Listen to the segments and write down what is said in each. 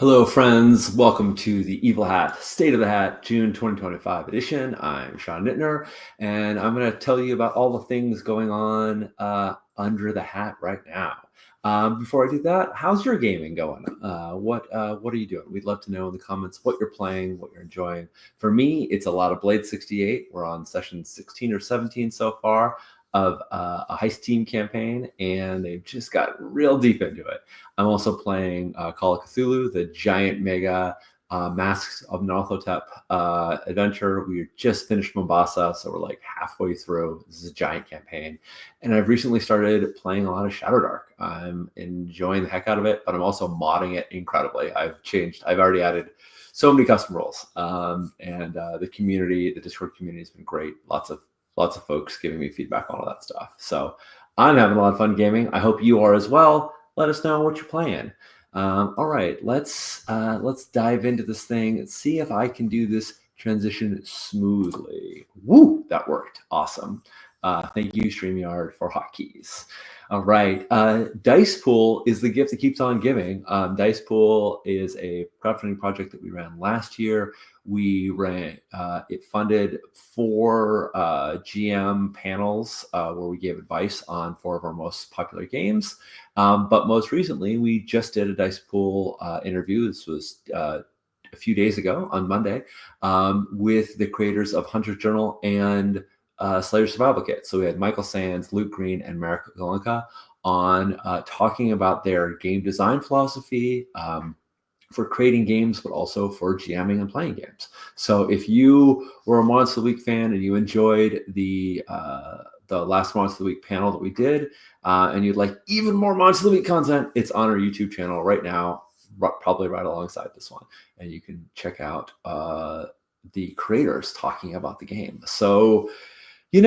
Hello, friends. Welcome to the Evil Hat State of the Hat June 2025 edition. I'm Sean Nittner, and I'm going to tell you about all the things going on under the hat right now. Before I do that, how's your gaming going? What are you doing? We'd love to know in the comments what you're playing, what you're enjoying. For me, it's a lot of Blade 68. We're on session 16 or 17 so far of a heist team campaign, and they've just got real deep into it. I'm also playing Call of Cthulhu, the giant mega Masks of Nyarlathotep adventure. We just finished Mombasa, so we're like halfway through. This is a giant campaign. And I've recently started playing a lot of Shadowdark. I'm enjoying the heck out of it, but I'm also modding it incredibly. I've already added so many custom roles. And the community, the Discord community has been great. Lots of folks giving me feedback on all that stuff. So I'm having a lot of fun gaming. I hope you are as well. Let us know what you're playing. All right, let's dive into this thing and see if I can do this transition smoothly. Woo, that worked. Awesome. Thank you, StreamYard, for hotkeys. All right, Dice Pool is the gift that keeps on giving. Dice Pool is a crowdfunding project that we ran last year. We ran it funded 4 GM panels where we gave advice on 4 of our most popular games. But most recently, we just did a Dice Pool interview. This was a few days ago on Monday with the creators of Hunter's Journal and Slayer Survival Kit. So we had Michael Sands, Luke Green, and Marek Golenka on talking about their game design philosophy for creating games, but also for GMing and playing games. So if you were a Monster of the Week fan and you enjoyed the last Monster of the Week panel that we did, and you'd like even more Monster of the Week content, it's on our YouTube channel right now, probably right alongside this one. And you can check out the creators talking about the game. So, we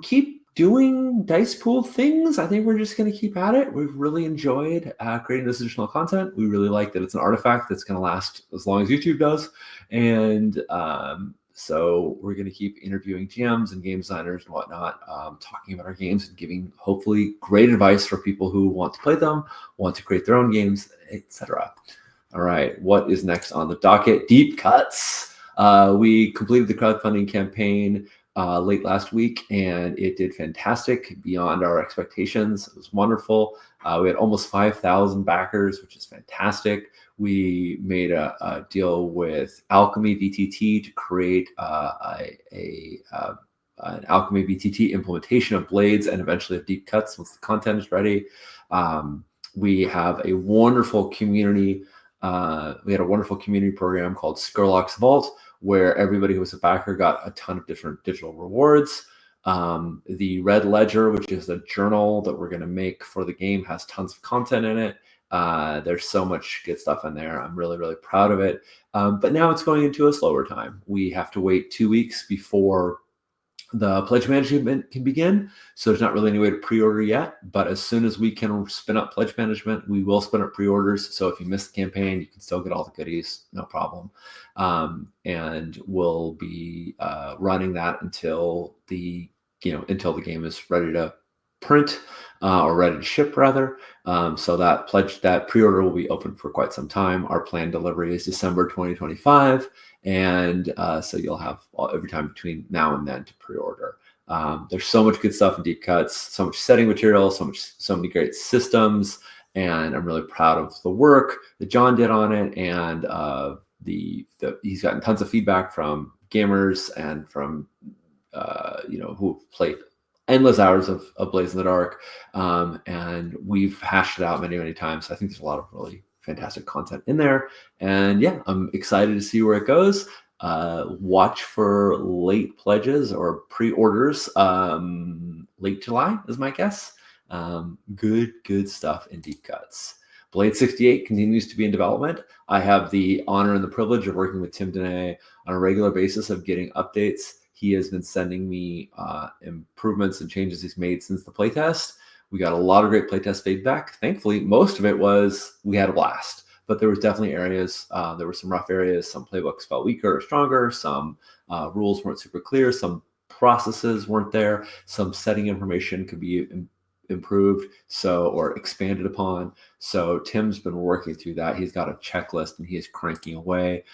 keep doing Dice Pool things. I think we're just going to keep at it. We've really enjoyed creating this additional content. We really like that it's an artifact that's going to last as long as YouTube does. And so we're going to keep interviewing GMs and game designers and whatnot, talking about our games and giving hopefully great advice for people who want to play them, want to create their own games, etc. All right, what is next on the docket? Deep cuts. We completed the crowdfunding campaign late last week, and it did fantastic, beyond our expectations. It was wonderful. We had almost 5,000 backers, which is fantastic. We made a deal with Alchemy VTT to create an Alchemy VTT implementation of Blades and eventually of Deep Cuts once the content is ready. We have a wonderful community. We had a wonderful community program called Skurlock's Vault, where everybody who was a backer got a ton of different digital rewards. The Red Ledger, which is a journal that we're going to make for the game, has tons of content in it. There's so much good stuff in there. I'm really, really proud of it. But now it's going into a slower time. We have to wait 2 weeks before the pledge management can begin. So there's not really any way to pre-order yet, but as soon as we can spin up pledge management, we will spin up pre-orders. So if you missed the campaign, you can still get all the goodies, no problem. And we'll be running that until the game is ready to print or ready to ship rather. So that pre-order will be open for quite some time. Our planned delivery is December 2025. And so you'll have every time between now and then to pre-order. There's so much good stuff in Deep Cuts, so much setting material, so many great systems, and I'm really proud of the work that John did on it. And he's gotten tons of feedback from gamers and from who've played endless hours of Blades in the Dark, and we've hashed it out many, many times. I think there's a lot of really fantastic content in there, and yeah, I'm excited to see where it goes. Watch for late pledges or pre-orders. Late July is my guess. Good stuff in Deep Cuts. Blade 68 continues to be in development. I have the honor and the privilege of working with Tian Deng on a regular basis of getting updates. He has been sending me improvements and changes he's made since the playtest. We got a lot of great playtest feedback. Thankfully, most of it was we had a blast, but there was definitely areas, there were some rough areas. Some playbooks felt weaker or stronger. Some rules weren't super clear. Some processes weren't there. Some setting information could be improved, or expanded upon. So Tim's been working through that. He's got a checklist and he is cranking away.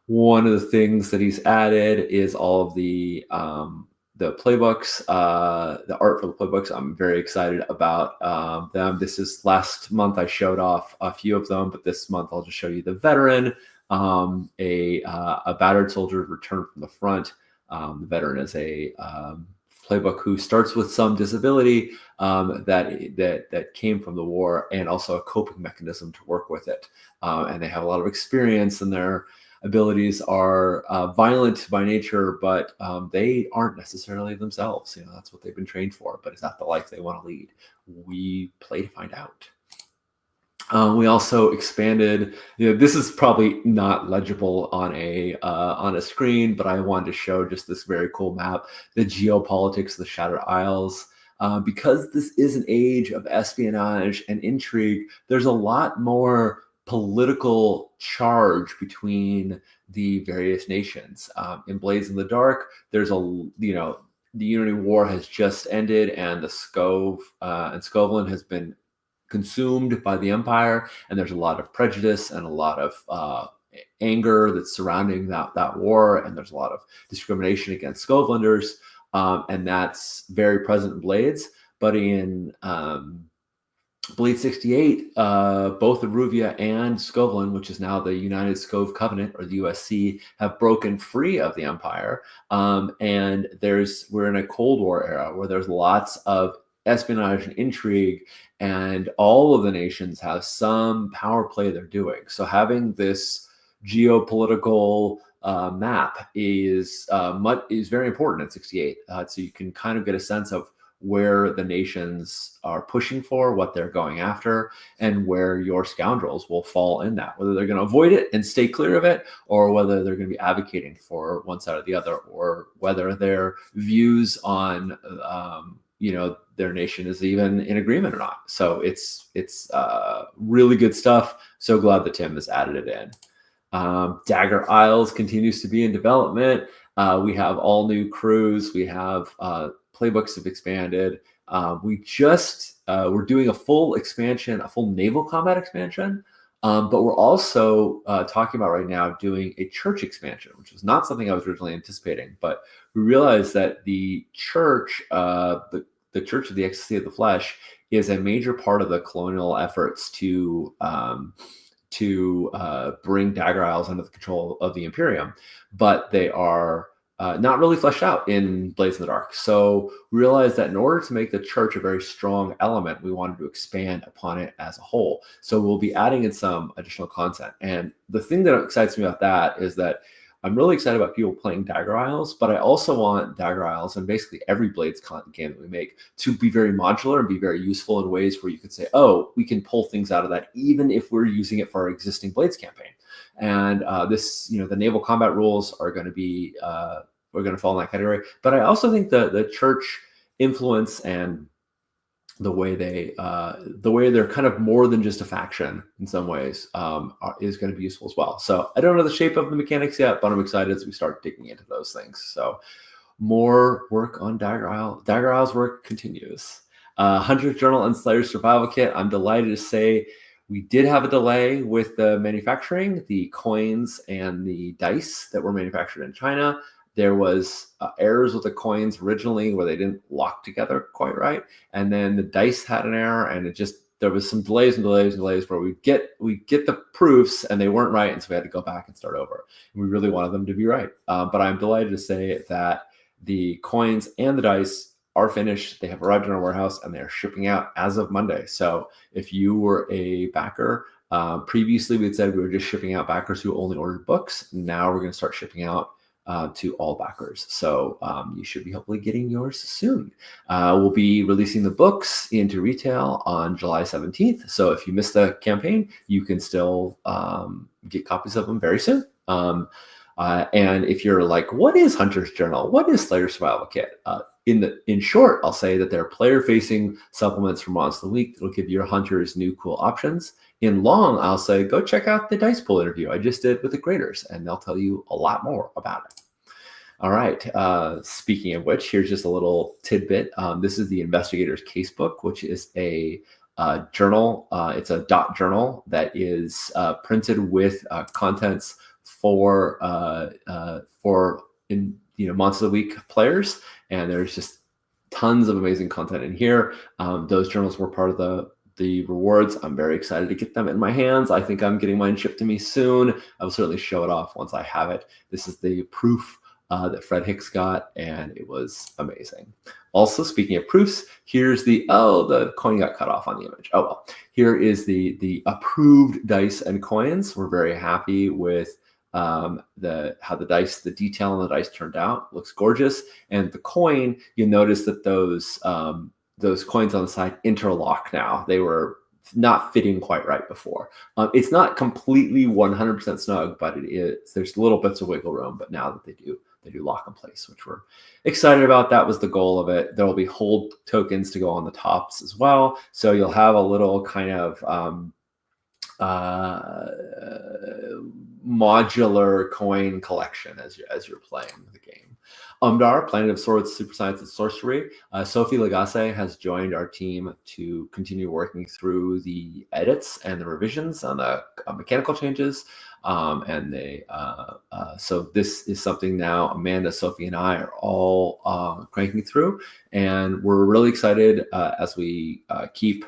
One of the things that he's added is all of the playbooks, the art for the playbooks. I'm very excited about them. This is last month I showed off a few of them, but this month I'll just show you the veteran, a battered soldier returned from the front. The veteran is a playbook who starts with some disability that came from the war, and also a coping mechanism to work with it. And they have a lot of experience, and their abilities are violent by nature, but they aren't necessarily themselves. That's what they've been trained for, but is that the life they want to lead? We play to find out. We also expanded. This is probably not legible on a screen, but I wanted to show just this very cool map, the geopolitics of the Shattered Isles. Because this is an age of espionage and intrigue, there's a lot more political charge between the various nations. In Blades in the Dark, there's the Unity War has just ended, and the Skovland has been consumed by the Empire, and there's a lot of prejudice and a lot of anger that's surrounding that war, and there's a lot of discrimination against Skovlanders, and that's very present in Blades. But in Blade 68, both Aruvia and Skovland, which is now the United Skov Covenant, or the USC, have broken free of the Empire, and we're in a Cold War era where there's lots of espionage and intrigue, and all of the nations have some power play they're doing. So having this geopolitical map is very important in 68. So you can kind of get a sense of where the nations are pushing for, what they're going after, and where your scoundrels will fall in that, whether they're going to avoid it and stay clear of it, or whether they're going to be advocating for one side or the other, or whether their views on their nation is even in agreement or not. So it's really good stuff. So glad that Tim has added it in. Dagger Isles continues to be in development. We have all new crews. We have playbooks have expanded. We're doing a full expansion, a full naval combat expansion. But we're also talking about right now doing a church expansion, which was not something I was originally anticipating. But we realized that the church, the Church of the Ecstasy of the Flesh, is a major part of the colonial efforts to bring Dagger Isles under the control of the Imperium, but they are not really fleshed out in Blades in the Dark. So we realized that in order to make the church a very strong element, we wanted to expand upon it as a whole. So we'll be adding in some additional content. And the thing that excites me about that is that I'm really excited about people playing Dagger Isles, but I also want Dagger Isles and basically every Blades game that we make to be very modular and be very useful in ways where you could say, oh, we can pull things out of that even if we're using it for our existing Blades campaign. And the naval combat rules are going to be, we're going to fall in that category. But I also think the church influence and the way they're kind of more than just a faction in some ways is going to be useful as well. So I don't know the shape of the mechanics yet, but I'm excited as we start digging into those things. So more work on Dagger Isle. Dagger Isle's work continues. Hunter's Journal and Slayer's Survival Kit. I'm delighted to say we did have a delay with the manufacturing, the coins and the dice that were manufactured in China. There was errors with the coins originally where they didn't lock together quite right. And then the dice had an error, and there was some delays where we get the proofs and they weren't right. And so we had to go back and start over. And we really wanted them to be right. But I'm delighted to say that the coins and the dice are finished. They have arrived in our warehouse and they're shipping out as of Monday. So if you were a backer, previously we had said we were just shipping out backers who only ordered books. Now we're going to start shipping out to all backers. So you should be hopefully getting yours soon. We'll be releasing the books into retail on July 17th. So if you missed the campaign, you can still get copies of them very soon. And if you're like, what is Hunter's Journal? What is Slayer's Survival Kit? In short, I'll say that they're player-facing supplements for Monster of the Week that'll give your hunters new cool options. In long, I'll say go check out the Dice Pool interview I just did with the graders, and they'll tell you a lot more about it. All right. Speaking of which, here's just a little tidbit. This is the Investigator's Casebook, which is a journal. It's a dot journal that is printed with contents for Monster of the Week players, and there's just tons of amazing content in here. Those journals were part of the rewards. I'm very excited to get them in my hands. I think I'm getting mine shipped to me soon. I will certainly show it off once I have it. This is the proof that Fred Hicks got, and it was amazing. Also, speaking of proofs, here's the coin got cut off on the image. Oh well. Here is the approved dice and coins. We're very happy with how the detail on the dice turned out. Looks gorgeous. And the coin, you notice that those coins on the side interlock now. They were not fitting quite right before. It's not completely 100% snug, but it is. There's little bits of wiggle room, but now that they do lock in place, which we're excited about. That was the goal of it. There will be hold tokens to go on the tops as well. So you'll have a little kind of modular coin collection as you're playing the game. Umdaar, Planet of Swords, Super Science and Sorcery. Sophie Lagasse has joined our team to continue working through the edits and the revisions on the mechanical changes. So this is something now Amanda, Sophie, and I are all cranking through, and we're really excited as we keep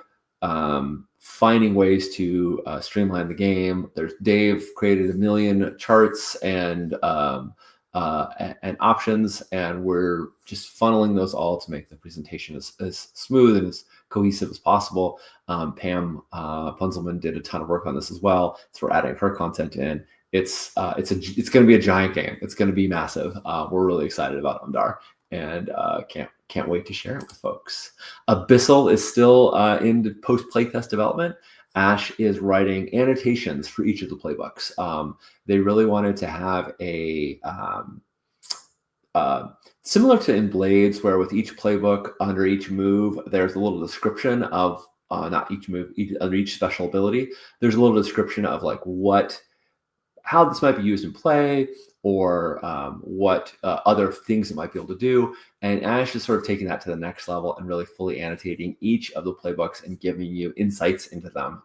finding ways to streamline the game. There's Dave created a million charts and options, and we're just funneling those all to make the presentation as smooth and as cohesive as possible. Pam Punzelman did a ton of work on this as well, so we're adding her content in. It's going to be a giant game. It's going to be massive. We're really excited about Umdaar, and can't wait to share it with folks. Abyssal is still in the post playtest development. Ash is writing annotations for each of the playbooks. They really wanted to have a similar to in Blades, where with each playbook under each move, there's a little description of not each move, under each special ability. There's a little description of like how this might be used in play, or what other things it might be able to do. And Ash is sort of taking that to the next level and really fully annotating each of the playbooks and giving you insights into them.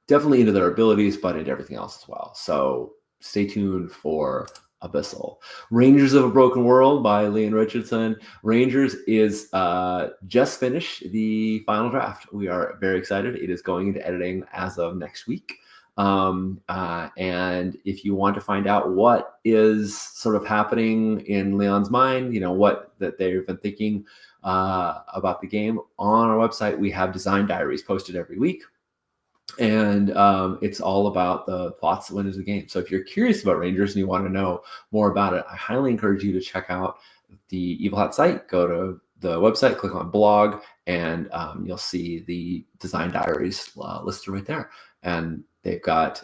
Definitely into their abilities, but into everything else as well. So stay tuned for Abyssal. Rangers of a Broken World by Leon Richardson. Rangers is just finished the final draft. We are very excited. It is going into editing as of next week. And if you want to find out what is sort of happening in Leon's mind, what that they've been thinking about the game, on our website, we have design diaries posted every week. And it's all about the thoughts that went into the game. So if you're curious about Rangers and you want to know more about it, I highly encourage you to check out the Evil Hat site. Go to the website, click on blog, and you'll see the design diaries listed right there. And they've got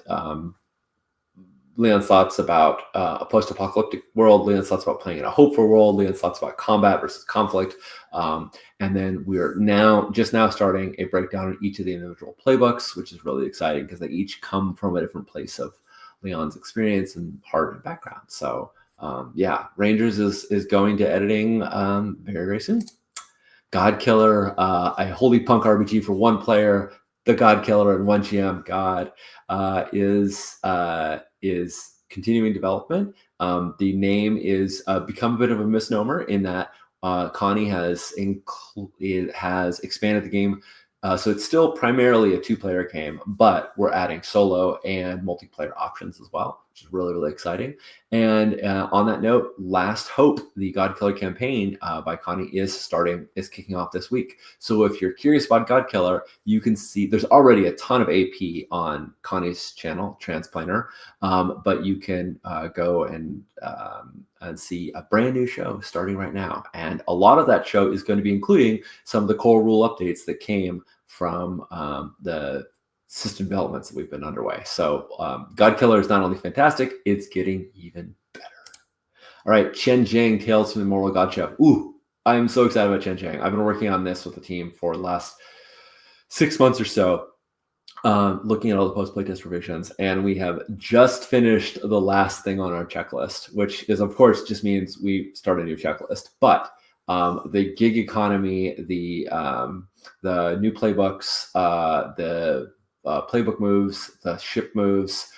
Leon's thoughts about a post-apocalyptic world, Leon's thoughts about playing in a hopeful world, Leon's thoughts about combat versus conflict. And then we're just now starting a breakdown of each of the individual playbooks, which is really exciting because they each come from a different place of Leon's experience and heart and background. So Rangers is going to editing very, very soon. GodKiller, a holy punk RPG for one player, the GodKiller and one GM God is continuing development. The name is become a bit of a misnomer in that Connie has expanded the game. So it's still primarily a two-player game, but we're adding solo and multiplayer options as well, which is really, really exciting. And on that note, Last Hope, the GodKiller campaign by Connie is kicking off this week. So if you're curious about GodKiller, you can see there's already a ton of AP on Connie's channel, Transplaner, but you can go and see a brand new show starting right now. And a lot of that show is going to be including some of the core rule updates that came from the system developments that we've been underway. So GodKiller is not only fantastic, it's getting even better. All right, Tian Deng, Tales from the Immortal God Chef. Ooh, I'm so excited about Tian Deng. I've been working on this with the team for the last 6 months or so. looking at all the post playtest revisions, and we have just finished the last thing on our checklist, which is, of course, just means we start a new checklist. But the gig economy, the new playbooks, the playbook moves, the ship moves,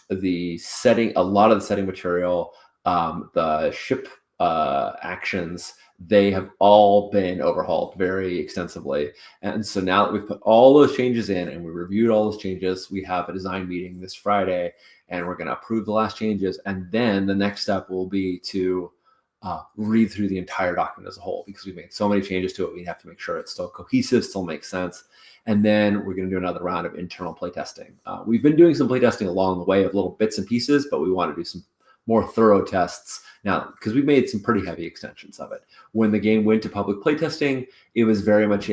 the setting, a lot of the setting material, the ship actions, they have all been overhauled very extensively. And so now that we've put all those changes in and we reviewed all those changes, we have a design meeting this Friday, and we're going to approve the last changes. And then the next step will be to read through the entire document as a whole, because we've made so many changes to it. We have to make sure it's still cohesive, still makes sense. And then we're going to do another round of internal playtesting. We've been doing some playtesting along the way of little bits and pieces, but we want to do some more thorough tests now, because we've made some pretty heavy extensions of it. When the game went to public playtesting, it was very much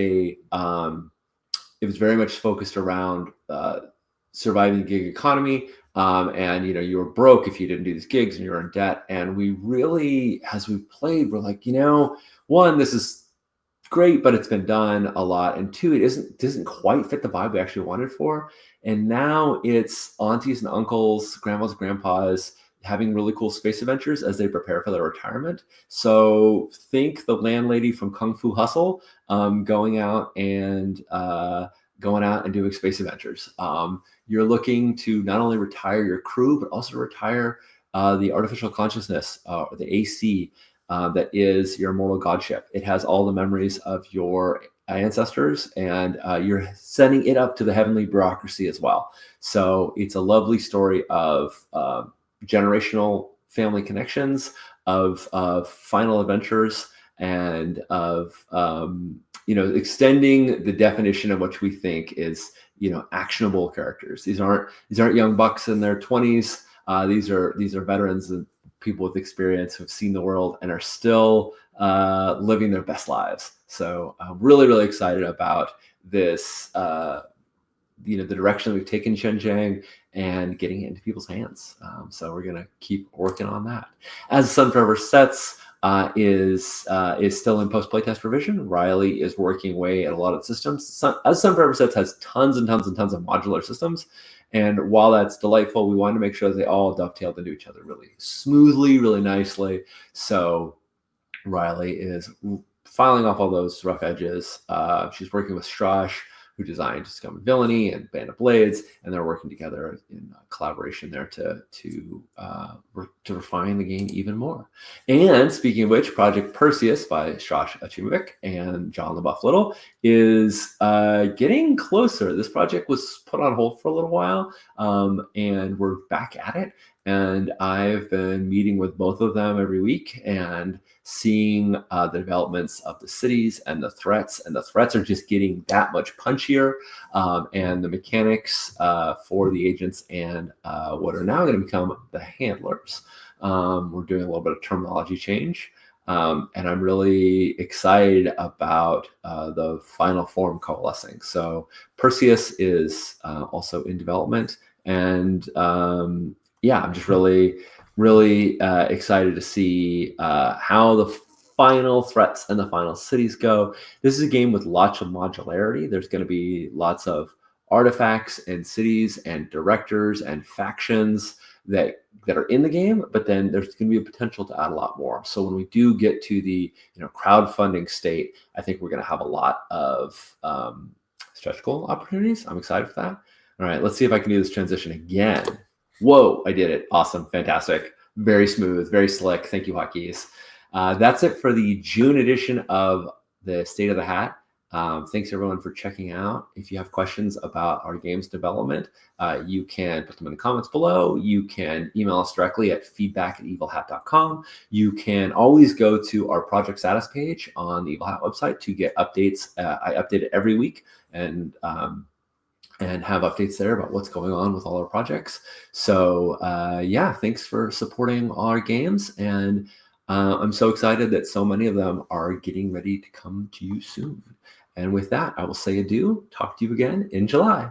focused around surviving the gig economy. And you were broke if you didn't do these gigs, and you were in debt. And we really, as we played, we're like, one, this is great, but it's been done a lot, and two, it doesn't quite fit the vibe we actually wanted for. And now it's aunties and uncles, grandmas, grandpas having really cool space adventures as they prepare for their retirement. So think the landlady from Kung Fu Hustle going out and doing space adventures. You're looking to not only retire your crew, but also retire the artificial consciousness, or the AC, that is your immortal godship. It has all the memories of your ancestors, and you're sending it up to the heavenly bureaucracy as well. So it's a lovely story of generational family connections, of final adventures, and of extending the definition of what we think is actionable characters. These aren't young bucks in their 20s. These are veterans and people with experience who've seen the world and are still living their best lives. So I'm really, really excited about this, the direction that we've taken Shenzhen and getting it into people's hands. So we're going to keep working on that. As Sun Forever Sets is still in post playtest revision, Riley is working away at a lot of systems. As Sun Forever Sets has tons and tons and tons of modular systems. And while that's delightful, we want to make sure that they all dovetail into each other really smoothly, really nicely. So Riley is filing off all those rough edges. She's working with Strash, who designed Scum and Villainy and Band of Blades, and they're working together in collaboration there to refine the game even more. And speaking of which, Project Perseus by Strash Achimovic and John LaBeouf Little is getting closer. This project was put on hold for a little while, and we're back at it. And I've been meeting with both of them every week and seeing the developments of the cities and the threats. And the threats are just getting that much punchier. And the mechanics for the agents and what are now going to become the handlers. We're doing a little bit of terminology change. And I'm really excited about the final form coalescing. So Perseus is also in development. And I'm just really, really excited to see how the final threats and the final cities go. This is a game with lots of modularity. There's going to be lots of artifacts and cities and directors and factions that are in the game, but then there's going to be a potential to add a lot more. So when we do get to the crowdfunding state, I think we're going to have a lot of stretch goal opportunities. I'm excited for that. All right, let's see if I can do this transition again. Whoa, I did it. Awesome. Fantastic. Very smooth, very slick. Thank you, hotkeys. That's it for the June edition of the State of the Hat. Thanks, everyone, for checking out. If you have questions about our game's development, you can put them in the comments below. You can email us directly at feedback@evilhat.com. You can always go to our project status page on the Evil Hat website to get updates. I update it every week, and have updates there about what's going on with all our projects. So thanks for supporting our games. And I'm so excited that so many of them are getting ready to come to you soon. And with that, I will say adieu. Talk to you again in July.